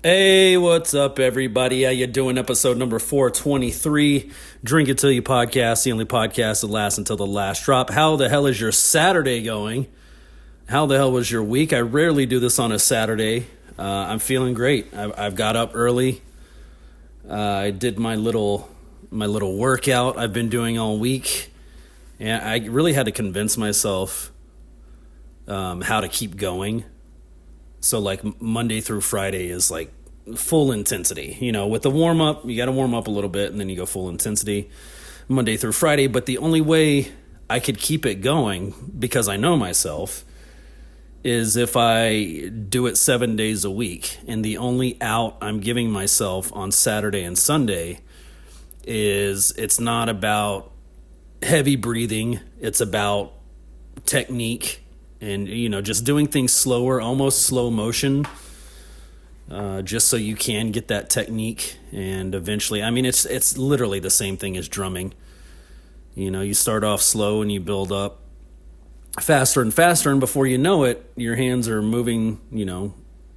Hey, what's up, everybody? How you doing? Episode number 423, Drink It Till You podcast, the only podcast that lasts until the last drop. How the hell is your Saturday going? How the hell was your week? I rarely do this on a Saturday. I'm feeling great. I've got up early. I did my little workout I've been doing all week, and I really had to convince myself how to keep going. So like Monday through Friday is like full intensity. With the warm up, you got to warm up a little bit and then you go full intensity Monday through Friday. But the only way I could keep it going, because I know myself, is if I do it 7 days a week. And the only out I'm giving myself on Saturday and Sunday is it's not about heavy breathing. It's about technique and, just doing things slower, almost slow motion, just so you can get that technique. And eventually, it's literally the same thing as drumming. You start off slow and you build up faster and faster, and before you know it, your hands are moving,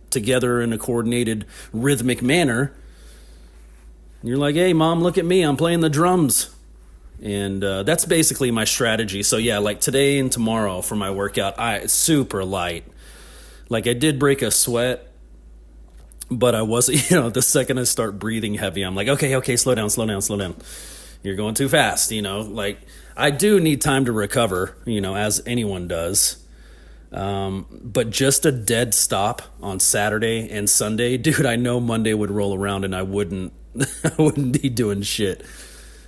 together in a coordinated, rhythmic manner. And you're like, hey, Mom, look at me, I'm playing the drums. And that's basically my strategy. So yeah, like today and tomorrow for my workout, super light. Like I did break a sweat, but I wasn't, the second I start breathing heavy, I'm like, okay, slow down. You're going too fast, like I do need time to recover, as anyone does. But just a dead stop on Saturday and Sunday, dude, I know Monday would roll around and I wouldn't be doing shit,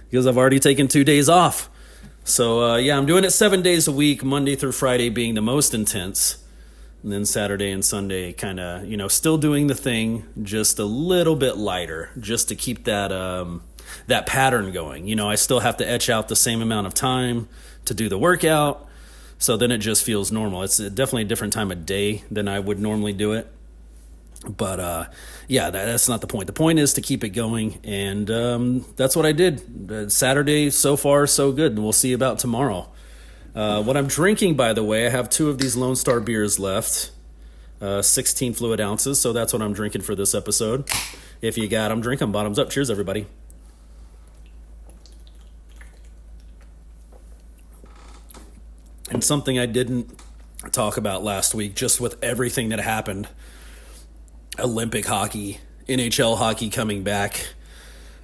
because I've already taken 2 days off. So, I'm doing it 7 days a week, Monday through Friday being the most intense. And then Saturday and Sunday kind of, still doing the thing, just a little bit lighter, just to keep that pattern going. I still have to etch out the same amount of time to do the workout. So then it just feels normal. It's definitely a different time of day than I would normally do it. But that's not the point. The point is to keep it going, and that's what I did. Saturday, so far, so good. We'll see about tomorrow. What I'm drinking, by the way, I have 2 of these Lone Star beers left, 16 fluid ounces, so that's what I'm drinking for this episode. If you got them, drink them. Bottoms up. Cheers, everybody. And something I didn't talk about last week, just with everything that happened, Olympic hockey, NHL hockey coming back,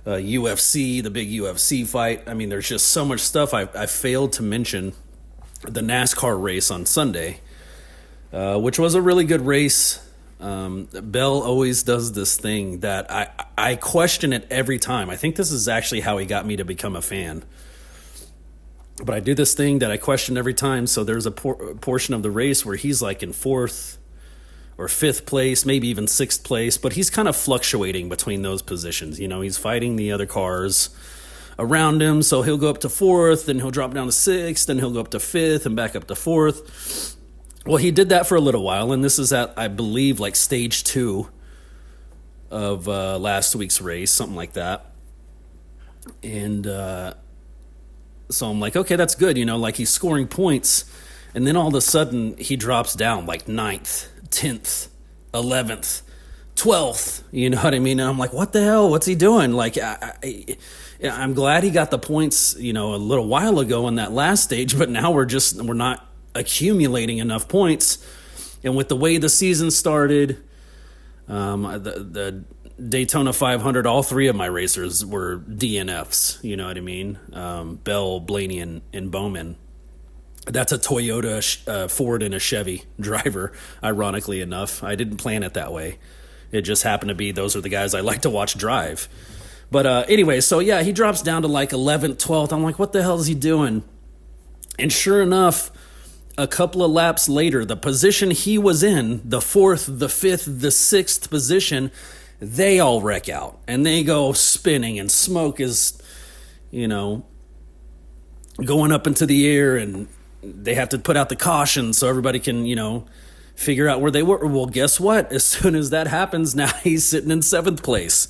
UFC, the big UFC fight. There's just so much stuff. I failed to mention the NASCAR race on Sunday, which was a really good race. Bell always does this thing that I question it every time. I think this is actually how he got me to become a fan. But I do this thing that I question every time. So there's a portion of the race where he's like in 4th or 5th place, maybe even 6th place, but he's kind of fluctuating between those positions. He's fighting the other cars around him, so he'll go up to 4th, then he'll drop down to 6th, then he'll go up to 5th and back up to 4th. Well, he did that for a little while, and this is at, I believe, like stage 2 of last week's race, something like that. And so I'm like, okay, that's good, like he's scoring points, and then all of a sudden he drops down like 9th, 10th, 11th, 12th, you know what I mean? And I'm like, what the hell? What's he doing? Like, I'm glad he got the points, a little while ago in that last stage, but now we're not accumulating enough points. And with the way the season started, the Daytona 500, all 3 of my racers were DNFs, you know what I mean? Bell, Blaney, and Bowman. That's a Toyota, Ford, and a Chevy driver, ironically enough. I didn't plan it that way. It just happened to be those are the guys I like to watch drive. But anyway, so yeah, he drops down to like 11th, 12th. I'm like, what the hell is he doing? And sure enough, a couple of laps later, the position he was in, the 4th, the 5th, the 6th position, they all wreck out. And they go spinning, and smoke is, going up into the air, and they have to put out the caution so everybody can, figure out where they were. Well, guess what? As soon as that happens, now he's sitting in 7th place.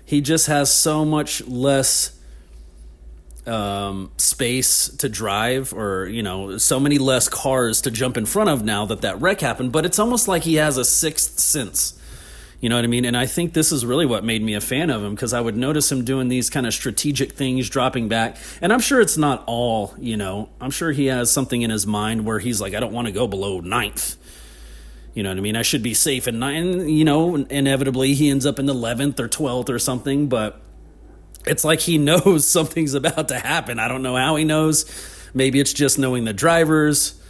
He just has so much less space to drive, or, so many less cars to jump in front of now that wreck happened. But it's almost like he has a sixth sense. You know what I mean? And I think this is really what made me a fan of him, because I would notice him doing these kind of strategic things, dropping back. And I'm sure it's not all, I'm sure he has something in his mind where he's like, I don't want to go below ninth. You know what I mean? I should be safe in ninth. Inevitably he ends up in the 11th or 12th or something, but it's like he knows something's about to happen. I don't know how he knows. Maybe it's just knowing the drivers.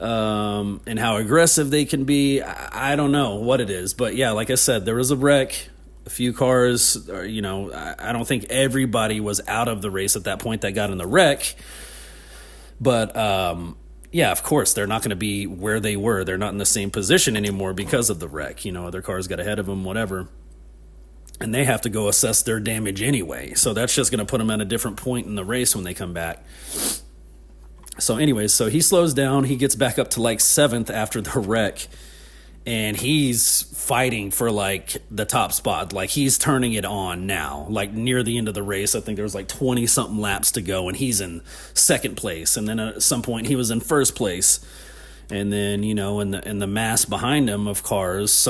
And how aggressive they can be. I don't know what it is, but yeah, like I said, there was a wreck, a few cars, I don't think everybody was out of the race at that point that got in the wreck, but, yeah, of course, they're not going to be where they were. They're not in the same position anymore because of the wreck. Other cars got ahead of them, whatever, and they have to go assess their damage anyway. So that's just going to put them at a different point in the race when they come back. So anyways, so he slows down. He gets back up to like 7th after the wreck, and he's fighting for like the top spot. Like he's turning it on now, like near the end of the race. I think there was like 20 something laps to go, and he's in 2nd place. And then at some point he was in 1st place. And then, in the mass behind him of cars,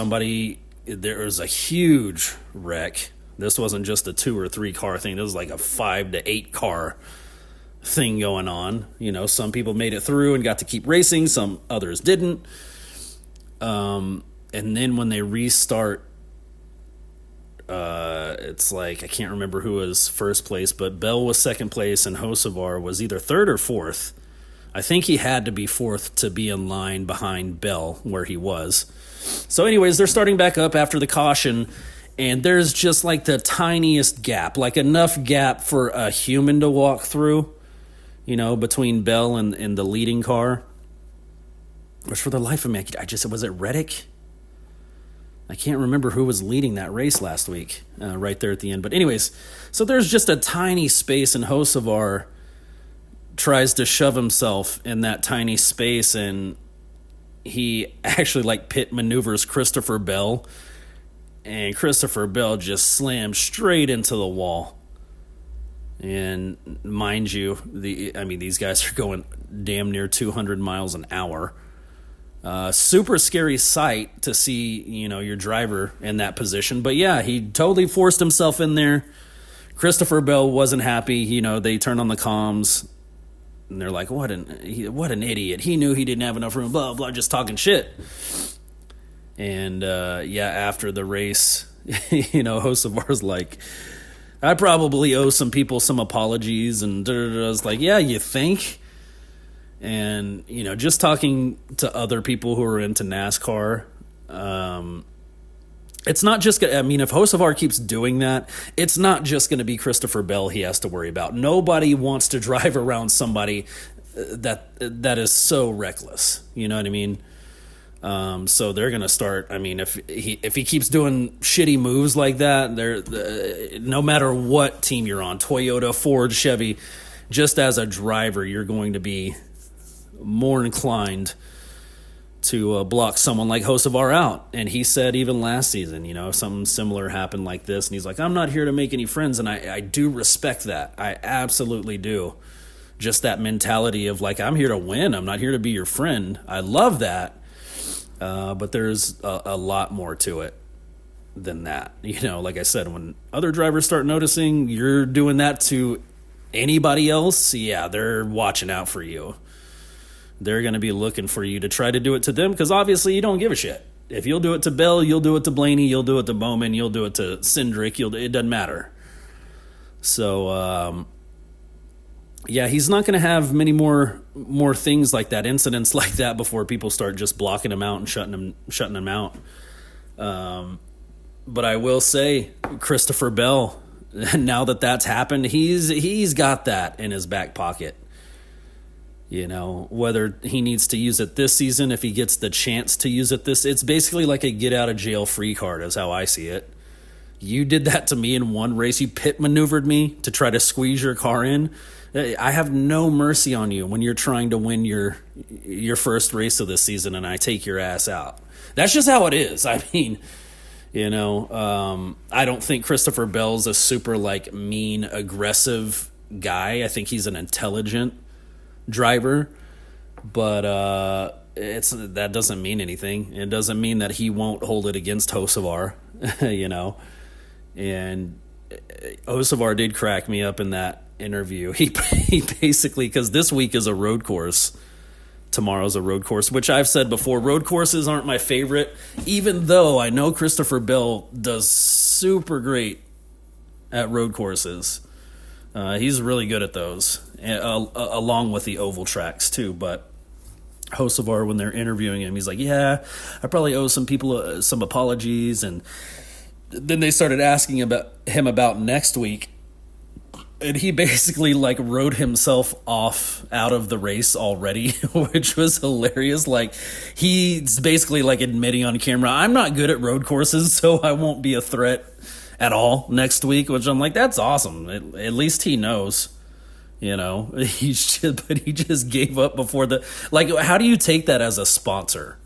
there was a huge wreck. This wasn't just a 2 or 3 car thing. This was like a 5 to 8 car thing going on. Some people made it through and got to keep racing, some others didn't. And then when they restart, it's like, I can't remember who was 1st place, but Bell was 2nd place and Hocevar was either 3rd or 4th. I think he had to be 4th to be in line behind Bell where he was. So anyways, they're starting back up after the caution, and there's just like the tiniest gap, like enough gap for a human to walk through, between Bell and the leading car. Which, for the life of me, was it Reddick? I can't remember who was leading that race last week, right there at the end. But anyways, so there's just a tiny space, and Hocevar tries to shove himself in that tiny space, and he actually pit maneuvers Christopher Bell, and Christopher Bell just slams straight into the wall. And mind you, these guys are going damn near 200 miles an hour. Super scary sight to see, your driver in that position. But yeah, he totally forced himself in there. Christopher Bell wasn't happy. They turned on the comms, and they're like, what an idiot. He knew he didn't have enough room, blah, blah, just talking shit. And, after the race, Hocevar's like, I probably owe some people some apologies, and I was like, yeah, you think? And, just talking to other people who are into NASCAR, it's not just, if Hocevar keeps doing that, it's not just going to be Christopher Bell he has to worry about. Nobody wants to drive around somebody that is so reckless. You know what I mean? So they're going to start, if he keeps doing shitty moves like that, no matter what team you're on, Toyota, Ford, Chevy, just as a driver, you're going to be more inclined to block someone like Hocevar out. And he said even last season, if something similar happened like this, and he's like, I'm not here to make any friends. And I do respect that. I absolutely do. Just that mentality of I'm here to win. I'm not here to be your friend. I love that. But there's a lot more to it than that. Like I said, when other drivers start noticing you're doing that to anybody else, yeah, they're watching out for you. They're going to be looking for you to try to do it to them, because obviously you don't give a shit. If you'll do it to Bell, you'll do it to Blaney, you'll do it to Bowman, you'll do it to Cindric, it doesn't matter. So, he's not going to have many more things like that, incidents like that, before people start just blocking him out and shutting him out. But I will say, Christopher Bell, now that's happened, he's got that in his back pocket. Whether he needs to use it this season, if he gets the chance to use it it's basically like a get out of jail free card is how I see it. You did that to me in one race. You pit maneuvered me to try to squeeze your car in. I have no mercy on you when you're trying to win your first race of the season, and I take your ass out. That's just how it is. I don't think Christopher Bell's a super mean, aggressive guy. I think he's an intelligent driver, but that doesn't mean anything. It doesn't mean that he won't hold it against Hocevar, And Hocevar did crack me up in that interview. He basically, because this week is a road course. Tomorrow's a road course, which I've said before, road courses aren't my favorite, even though I know Christopher Bell does super great at road courses. He's really good at those, along with the oval tracks too. But Hocevar, when they're interviewing him, he's like, yeah, I probably owe some people some apologies. And then they started asking him about next week. And he basically wrote himself off out of the race already, which was hilarious. He's basically admitting on camera, I'm not good at road courses, so I won't be a threat at all next week, which I'm like, that's awesome. At least he knows, but he just gave up before how do you take that as a sponsor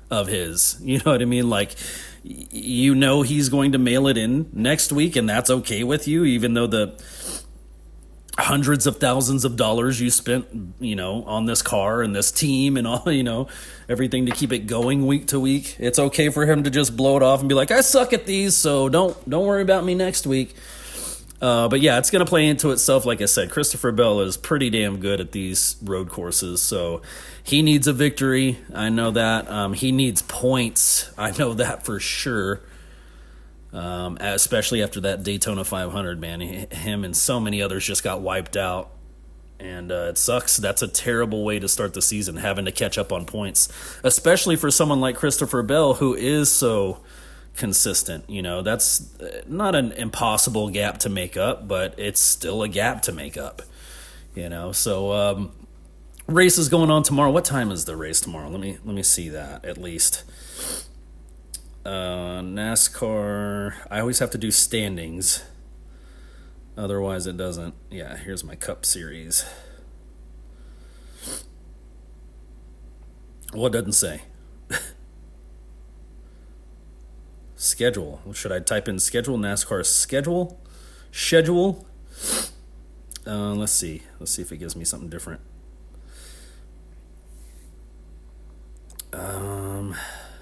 of his? You know what I mean? He's going to mail it in next week, and that's okay with you, even though the hundreds of thousands of dollars you spent, on this car and this team and all, everything to keep it going week to week. It's okay for him to just blow it off and be like, I suck at these, so don't worry about me next week. But yeah, it's going to play into itself. Like I said, Christopher Bell is pretty damn good at these road courses, so he needs a victory. I know that. He needs points. I know that for sure. Especially after that Daytona 500, man. Him and so many others just got wiped out. And it sucks. That's a terrible way to start the season, having to catch up on points. Especially for someone like Christopher Bell, who is so consistent. That's not an impossible gap to make up, but it's still a gap to make up. So race is going on tomorrow. What time is the race tomorrow? Let me see that at least. NASCAR, I always have to do standings. Otherwise it doesn't. Yeah, here's my Cup Series. Well, it doesn't say. Schedule. Should I type in schedule? NASCAR schedule? Schedule? Let's see. Let's see if it gives me something different.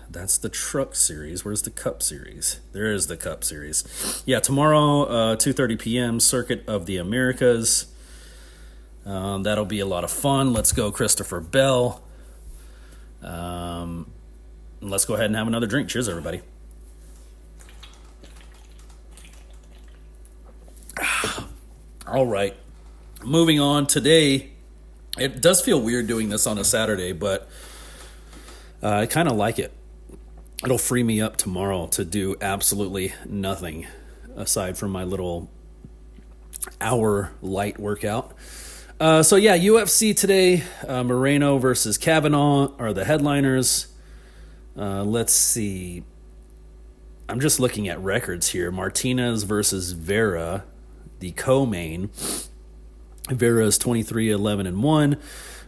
That's the Truck Series. Where's the Cup Series? There is the Cup Series. Yeah, tomorrow, 2:30 p.m., Circuit of the Americas. That'll be a lot of fun. Let's go, Christopher Bell. Let's go ahead and have another drink. Cheers, everybody. All right. Moving on. Today, it does feel weird doing this on a Saturday, but I kind of like it. It'll free me up tomorrow to do absolutely nothing aside from my little hour light workout. So yeah, UFC today, Moreno versus Kavanaugh are the headliners. Let's see. I'm just looking at records here. Martinez versus Vera, the co-main. Vera is 23-11-1.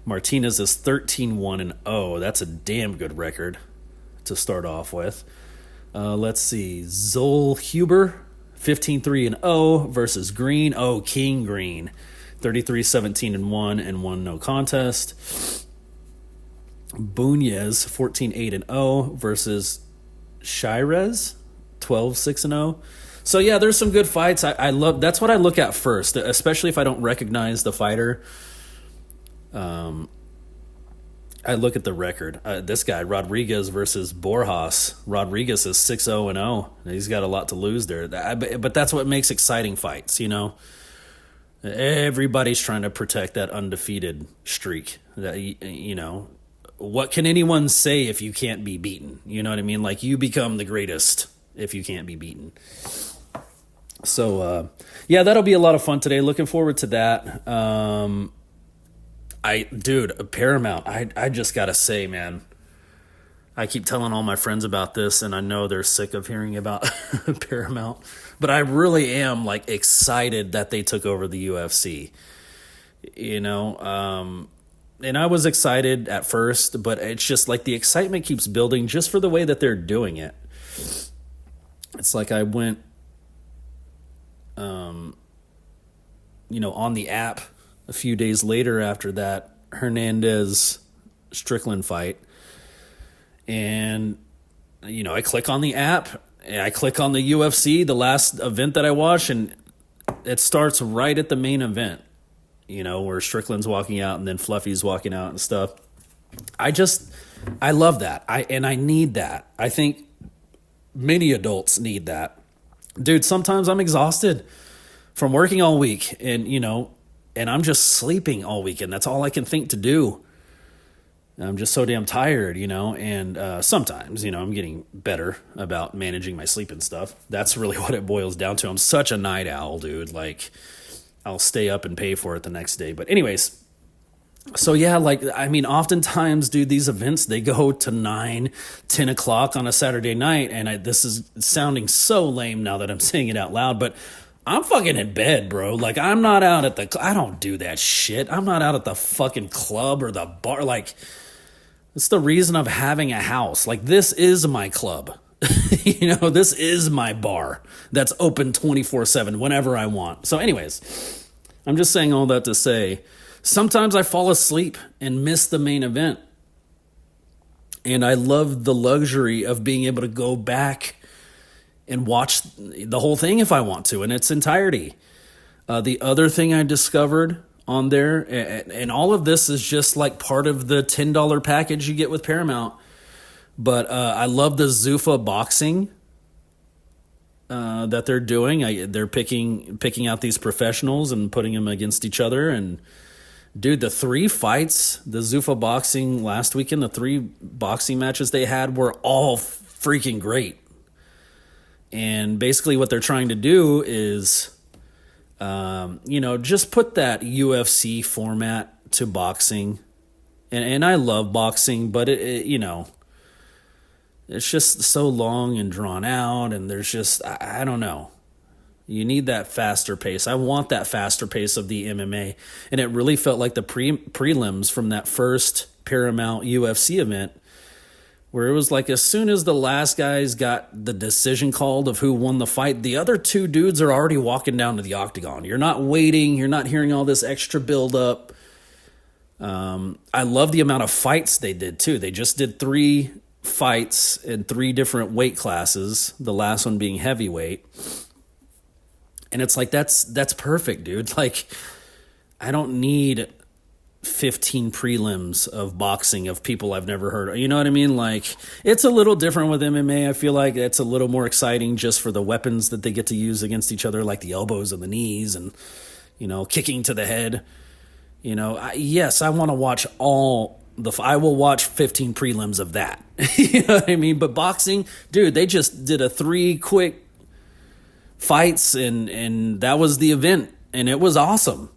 Martinez is 13-1-0. That's a damn good record to start off with. Let's see. Zol Huber, 15-3-0 versus Green. Oh, King Green, 33-17-1 and 1 no contest. Bunez, 14-8-0 versus Shirez, 12-6-0. So yeah, there's some good fights. I love. That's what I look at first, especially if I don't recognize the fighter. I look at the record. This guy, Rodriguez versus Borjas. Rodriguez is 6-0-0. He's got a lot to lose there. But that's what makes exciting fights, Everybody's trying to protect that undefeated streak. What can anyone say if you can't be beaten? You know what I mean? You become the greatest if you can't be beaten. So, yeah, that'll be a lot of fun today. Looking forward to that. Paramount, I just got to say, man, I keep telling all my friends about this, and I know they're sick of hearing about Paramount, but I really am, excited that they took over the UFC, and I was excited at first, but it's just, the excitement keeps building just for the way that they're doing it. It's I went, on the app a few days later after that Hernandez Strickland fight, And, I click on the app, and I click on the UFC, the last event that I watched, and it starts right at the main event, where Strickland's walking out and then Fluffy's walking out and stuff. I love that. I need that. I think many adults need that. Dude, sometimes I'm exhausted from working all week and I'm just sleeping all weekend. That's all I can think to do. I'm just so damn tired, and sometimes, I'm getting better about managing my sleep and stuff. That's really what it boils down to. I'm such a night owl, dude. Like, I'll stay up and pay for it the next day. But anyways, so yeah, oftentimes, dude, these events, they go to 9, 10 o'clock on a Saturday night, and this is sounding so lame now that I'm saying it out loud, but I'm fucking in bed, bro. Like, I'm not out I don't do that shit. I'm not out at the fucking club or the bar. Like, it's the reason of having a house. Like, this is my club. This is my bar that's open 24/7 whenever I want. So anyways, I'm just saying all that to say, sometimes I fall asleep and miss the main event. And I love the luxury of being able to go back and watch the whole thing if I want to in its entirety. The other thing I discovered on there, and all of this is just like part of the $10 package you get with Paramount, but I love the Zuffa boxing that they're doing. They're picking out these professionals and putting them against each other. And dude, the 3 fights, the Zuffa boxing last weekend, the 3 boxing matches they had were all freaking great. And basically what they're trying to do is, just put that UFC format to boxing. And I love boxing, but it's just so long and drawn out, and there's just, I don't know. You need that faster pace. I want that faster pace of the MMA. And it really felt like the prelims from that first Paramount UFC event, where it was like as soon as the last guys got the decision called of who won the fight, the other 2 dudes are already walking down to the octagon. You're not waiting. You're not hearing all this extra buildup. I love the amount of fights they did, too. They just did 3 fights in 3 different weight classes, the last one being heavyweight. And it's like, that's perfect, dude. Like, I don't need 15 prelims of boxing of people I've never heard of. You know what I mean? Like, it's a little different with MMA. I feel like it's a little more exciting just for the weapons that they get to use against each other, like the elbows and the knees and, kicking to the head. Yes, I want to watch I will watch 15 prelims of that. You know what I mean? But boxing, dude, they just did a 3 quick fights and that was the event, and it was awesome.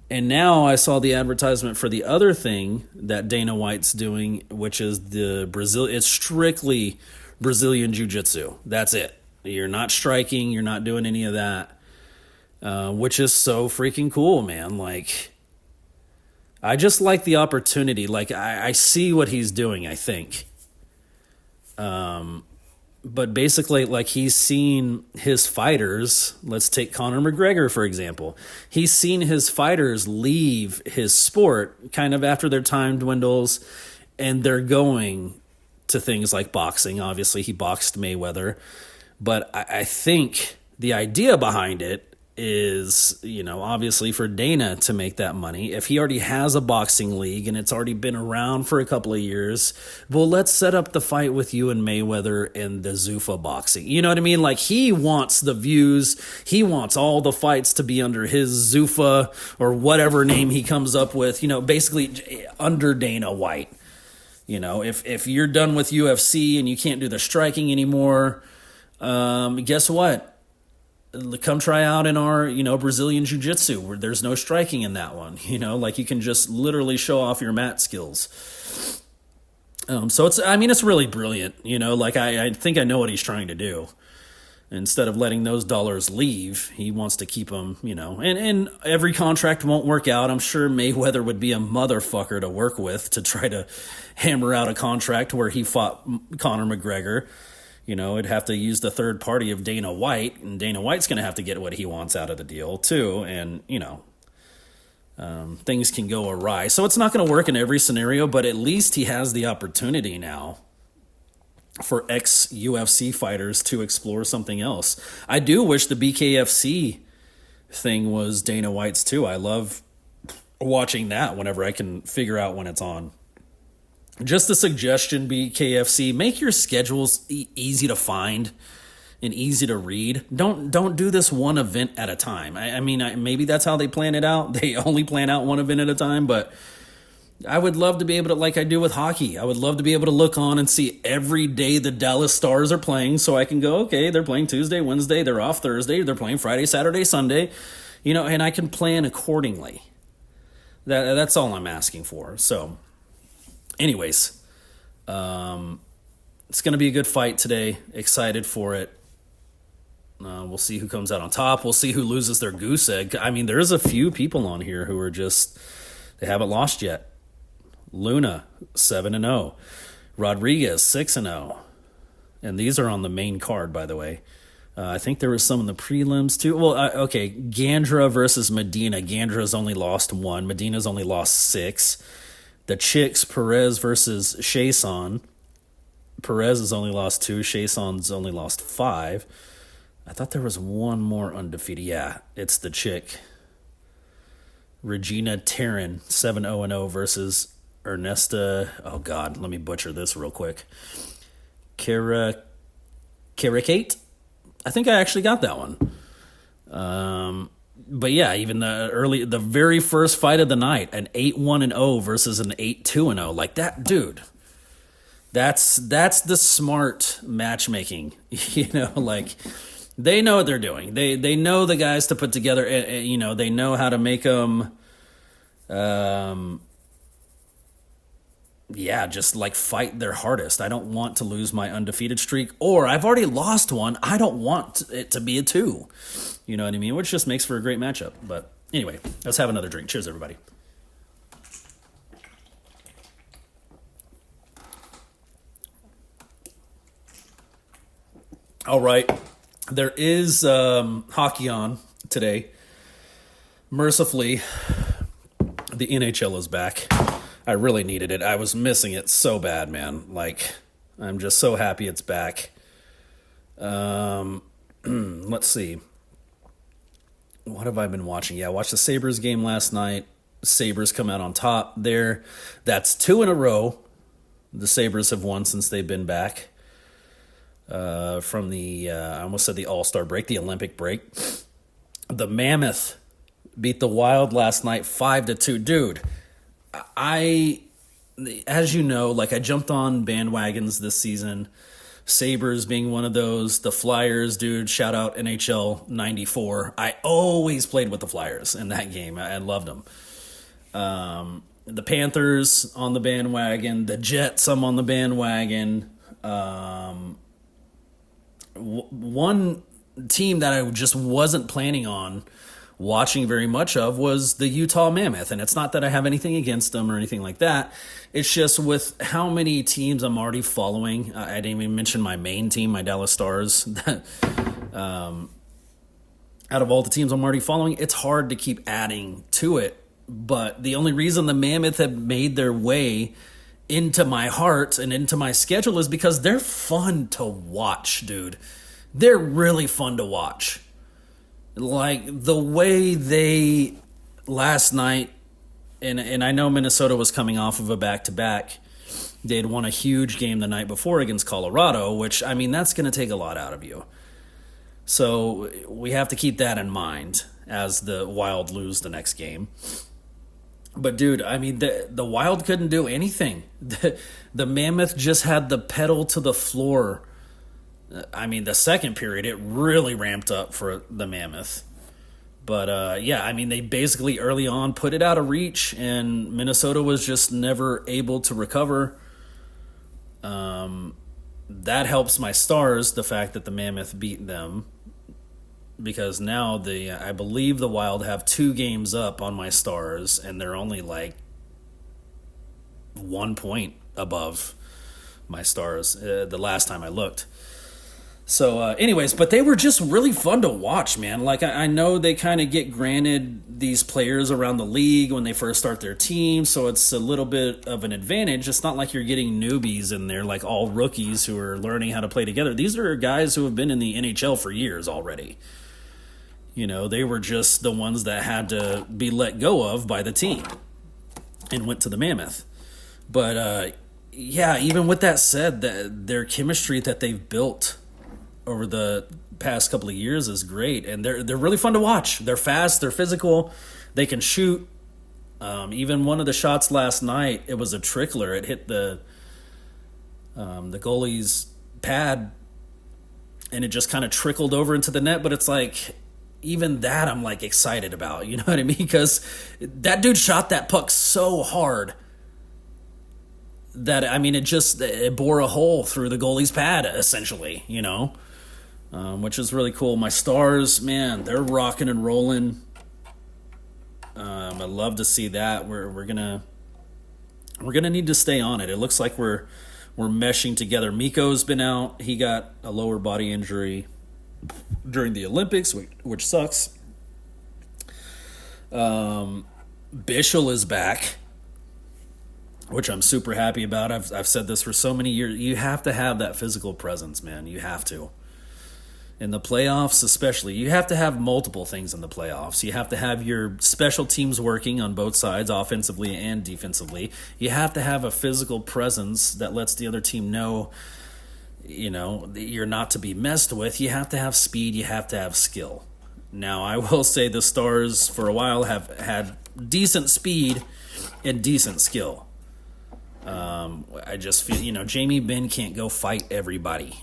And now I saw the advertisement for the other thing that Dana White's doing, which is it's strictly Brazilian Jiu-Jitsu. That's it. You're not striking. You're not doing any of that, which is so freaking cool, man. Like, I just like the opportunity. Like, I see what he's doing, I think. But basically, like, he's seen his fighters, let's take Conor McGregor, for example. He's seen his fighters leave his sport kind of after their time dwindles, and they're going to things like boxing. Obviously, he boxed Mayweather. But I think the idea behind it is, obviously for Dana to make that money. If he already has a boxing league and it's already been around for a couple of years, well, let's set up the fight with you and Mayweather and the Zuffa boxing. You know what I mean? Like, he wants the views. He wants all the fights to be under his Zuffa or whatever name he comes up with, basically under Dana White. If you're done with UFC and you can't do the striking anymore, guess what? Come try out in our, Brazilian Jiu-Jitsu, where there's no striking in that one. Like, you can just literally show off your mat skills. So it's really brilliant. Like, I think I know what he's trying to do. Instead of letting those dollars leave, he wants to keep them, and every contract won't work out. I'm sure Mayweather would be a motherfucker to work with to try to hammer out a contract where he fought Conor McGregor. It'd have to use the third party of Dana White, and Dana White's going to have to get what he wants out of the deal, too. And, things can go awry. So it's not going to work in every scenario, but at least he has the opportunity now for ex-UFC fighters to explore something else. I do wish the BKFC thing was Dana White's too. I love watching that whenever I can figure out when it's on. Just a suggestion, BKFC, make your schedules easy to find and easy to read. Don't do this one event at a time. I mean, maybe that's how they plan it out. They only plan out one event at a time, but I would love to be able to, like I do with hockey, I would love to be able to look on and see every day the Dallas Stars are playing, so I can go, okay, they're playing Tuesday, Wednesday, they're off Thursday, they're playing Friday, Saturday, Sunday, and I can plan accordingly. That's all I'm asking for. So anyways, it's going to be a good fight today. Excited for it. We'll see who comes out on top. We'll see who loses their goose egg. I mean, there's a few people on here who are just, they haven't lost yet. Luna, 7-0. Rodriguez, 6-0. And these are on the main card, by the way. I think there was some in the prelims, too. Well, okay, Gandra versus Medina. Gandra's only lost 1. Medina's only lost 6. The Chicks, Perez versus Chason. Perez has only lost 2. Chason's only lost 5. I thought there was one more undefeated. Yeah, it's the Chick. Regina Terran, 7-0-0 versus Ernesta. Oh, God, let me butcher this real quick. Caracate? I think I actually got that one. But yeah, even the very first fight of the night, an 8-1-0 versus an 8-2-0, like that, dude. That's the smart matchmaking, like they know what they're doing. They know the guys to put together. They know how to make them. Just like fight their hardest. I don't want to lose my undefeated streak, or I've already lost one. I don't want it to be a 2. You know what I mean? Which just makes for a great matchup. But anyway, let's have another drink. Cheers, everybody. All right. There is hockey on today. Mercifully, the NHL is back. I really needed it. I was missing it so bad, man. Like, I'm just so happy it's back. Let's see. What have I been watching? Yeah, I watched the Sabres game last night. Sabres come out on top there. That's 2 in a row the Sabres have won since they've been back from the, I almost said the All-Star break, the Olympic break. The Mammoth beat the Wild last night 5-2. Dude, as you know, like I jumped on bandwagons this season, Sabres being one of those, the Flyers, dude, shout out NHL 94. I always played with the Flyers in that game. I loved them. The Panthers on the bandwagon, the Jets, I'm on the bandwagon. One team that I just wasn't planning on watching very much of was the Utah Mammoth. And it's not that I have anything against them or anything like that. It's just with how many teams I'm already following. I didn't even mention my main team, my Dallas Stars. Out of all the teams I'm already following, it's hard to keep adding to it. But the only reason the Mammoth have made their way into my heart and into my schedule is because they're fun to watch, dude. They're really fun to watch. Like, the way they, last night, and I know Minnesota was coming off of a back-to-back. They'd won a huge game the night before against Colorado, which, I mean, that's going to take a lot out of you. So we have to keep that in mind as the Wild lose the next game. But, dude, I mean, the Wild couldn't do anything. The Mammoth just had the pedal to the floor. I mean, the second period, it really ramped up for the Mammoth. But, I mean, they basically early on put it out of reach, and Minnesota was just never able to recover. That helps my Stars, the fact that the Mammoth beat them, because now I believe the Wild have 2 games up on my Stars, and they're only like 1 point above my Stars the last time I looked. So, anyways, but they were just really fun to watch, man. Like, I know they kind of get granted these players around the league when they first start their team, so it's a little bit of an advantage. It's not like you're getting newbies in there, like all rookies who are learning how to play together. These are guys who have been in the NHL for years already. You know, they were just the ones that had to be let go of by the team and went to the Mammoth. But, yeah, even with that said, their chemistry that they've built over the past couple of years is great, and they're really fun to watch. They're fast, they're physical, they can shoot. Even one of the shots last night, it was a trickler. It hit the goalie's pad, and it just kind of trickled over into the net. But it's like, even that I'm like excited about. You know what I mean? Because that dude shot that puck so hard that, I mean, it bore a hole through the goalie's pad, essentially. You know. Which is really cool. My Stars, man, they're rocking and rolling. I love to see that. We're gonna need to stay on it. It looks like we're meshing together. Miko's been out. He got a lower body injury during the Olympics, which sucks. Bishel is back, which I'm super happy about. I've said this for so many years. You have to have that physical presence, man. You have to. In the playoffs especially, you have to have multiple things in the playoffs. You have to have your special teams working on both sides, offensively and defensively. You have to have a physical presence that lets the other team know, you know, you're not to be messed with. You have to have speed. You have to have skill. Now, I will say the Stars for a while have had decent speed and decent skill. I just feel, you know, Jamie Benn can't go fight everybody.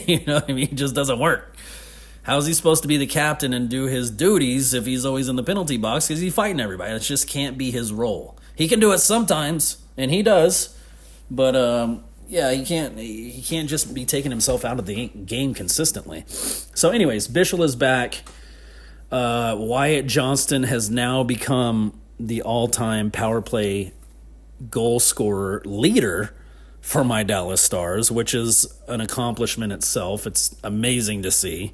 You know what I mean? It just doesn't work. How's he supposed to be the captain and do his duties if he's always in the penalty box because he's fighting everybody? It just can't be his role. He can do it sometimes, and he does, but yeah, he can't just be taking himself out of the game consistently. So anyways, Bishel is back. Wyatt Johnston has now become the all-time power play goal scorer leader for my Dallas Stars, which is an accomplishment itself. It's amazing to see.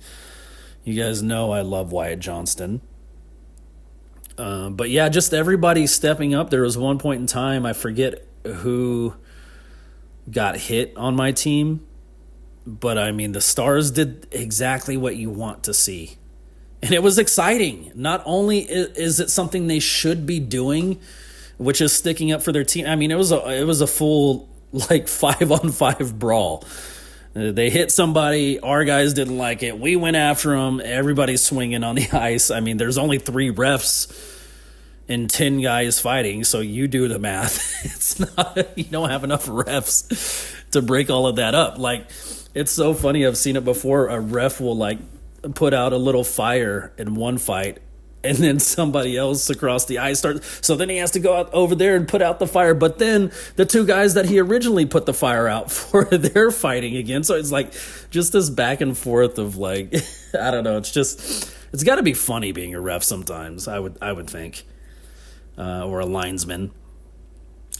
You guys know I love Wyatt Johnston. But yeah, just everybody stepping up. There was one point in time, I forget who got hit on my team, but I mean, the Stars did exactly what you want to see. And it was exciting. Not only is it something they should be doing, which is sticking up for their team. I mean, it was a full like 5-on-5 brawl. They hit somebody. Our guys didn't like it. We went after them. Everybody's swinging on the ice. I mean, there's only 3 refs and 10 guys fighting, so you do the math. It's not, you don't have enough refs to break all of that up. Like, it's so funny. I've seen it before. A ref will like put out a little fire in one fight, and then somebody else across the ice starts. So then he has to go out over there and put out the fire. But then the 2 guys that he originally put the fire out for, they're fighting again. So it's like just this back and forth of like, I don't know. It's got to be funny being a ref sometimes, I would think, or a linesman.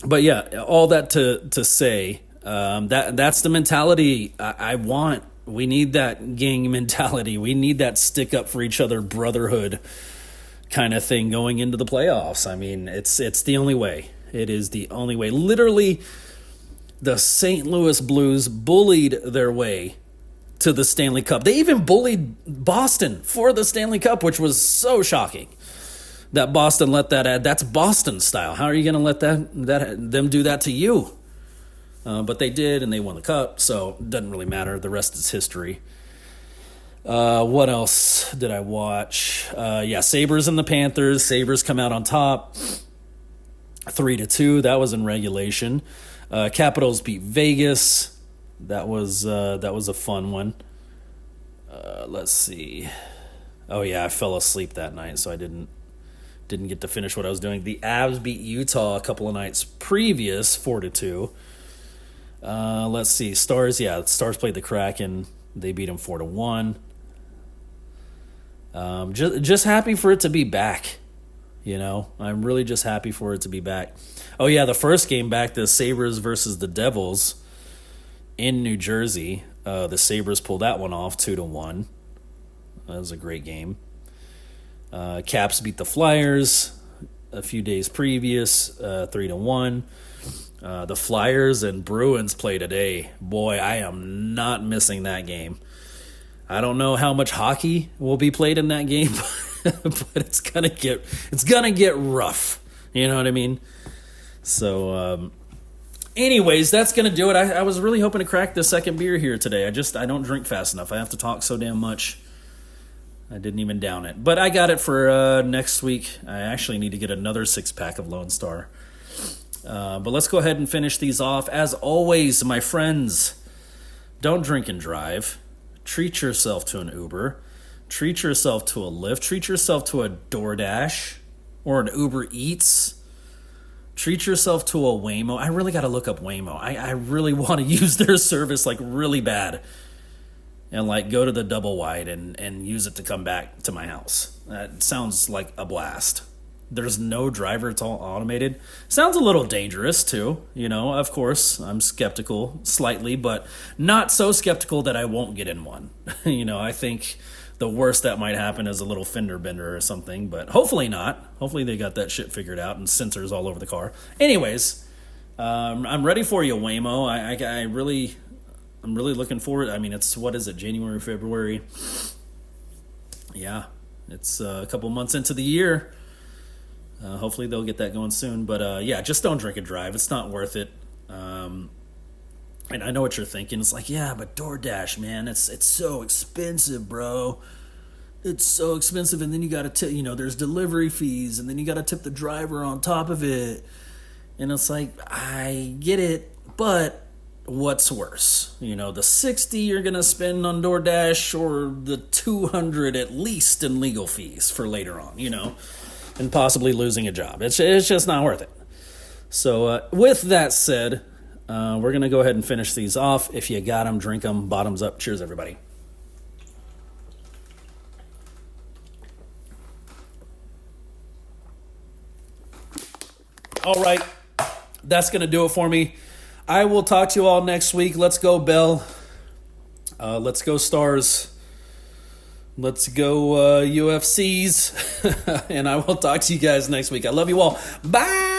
But yeah, all that to say, that's the mentality I want. We need that gang mentality. We need that stick up for each other brotherhood kind of thing going into the playoffs. I mean, it's the only way. It is the only way. Literally, the St. Louis Blues bullied their way to the Stanley Cup. They even bullied Boston for the Stanley Cup, which was so shocking that Boston let that add. That's Boston style. How are you going to let them do that to you? But they did, and they won the cup, so it doesn't really matter. The rest is history. What else did I watch? Yeah, Sabres and the Panthers. Sabres come out on top, 3-2. That was in regulation. Capitals beat Vegas. That was a fun one. Let's see. Oh yeah, I fell asleep that night, so I didn't get to finish what I was doing. The Avs beat Utah a couple of nights previous, 4-2. Let's see. Stars. Yeah, Stars played the Kraken. They beat them 4-1. Just happy for it to be back. You know, I'm really just happy for it to be back. Oh yeah, the first game back, the Sabres versus the Devils in New Jersey. The Sabres pulled that one off 2-1. That was a great game. Caps beat the Flyers a few days previous, 3-1. The Flyers and Bruins play today. Boy, I am not missing that game. I don't know how much hockey will be played in that game, but it's gonna get rough. You know what I mean? So, anyways, that's gonna do it. I was really hoping to crack the second beer here today. I don't drink fast enough. I have to talk so damn much. I didn't even down it, but I got it for next week. I actually need to get another 6-pack of Lone Star. But let's go ahead and finish these off. As always, my friends, don't drink and drive. Treat yourself to an Uber. Treat yourself to a Lyft. Treat yourself to a DoorDash or an Uber Eats. Treat yourself to a Waymo. I really got to look up Waymo. I really want to use their service like really bad. And like go to the double wide and use it to come back to my house. That sounds like a blast. There's no driver, it's all automated. Sounds a little dangerous too, of course. I'm skeptical slightly, but not so skeptical that I won't get in one. I think the worst that might happen is a little fender bender or something, but hopefully not. Hopefully they got that shit figured out and sensors all over the car. Anyways, I'm ready for you, Waymo. I'm really looking forward. I mean, what is it, January, February? Yeah, it's a couple months into the year. Hopefully they'll get that going soon. But, just don't drink and drive. It's not worth it. And I know what you're thinking. It's like, yeah, but DoorDash, man, it's so expensive, bro. It's so expensive. And then you got to tip, there's delivery fees. And then you got to tip the driver on top of it. And it's like, I get it, but what's worse? The $60 you're going to spend on DoorDash or the $200 at least in legal fees for later on, and possibly losing a job. It's just not worth it. So with that said, we're going to go ahead and finish these off. If you got them, drink them. Bottoms up. Cheers, everybody. All right. That's going to do it for me. I will talk to you all next week. Let's go, Bell. Let's go, Stars. Let's go UFCs. And I will talk to you guys next week. I love you all. Bye.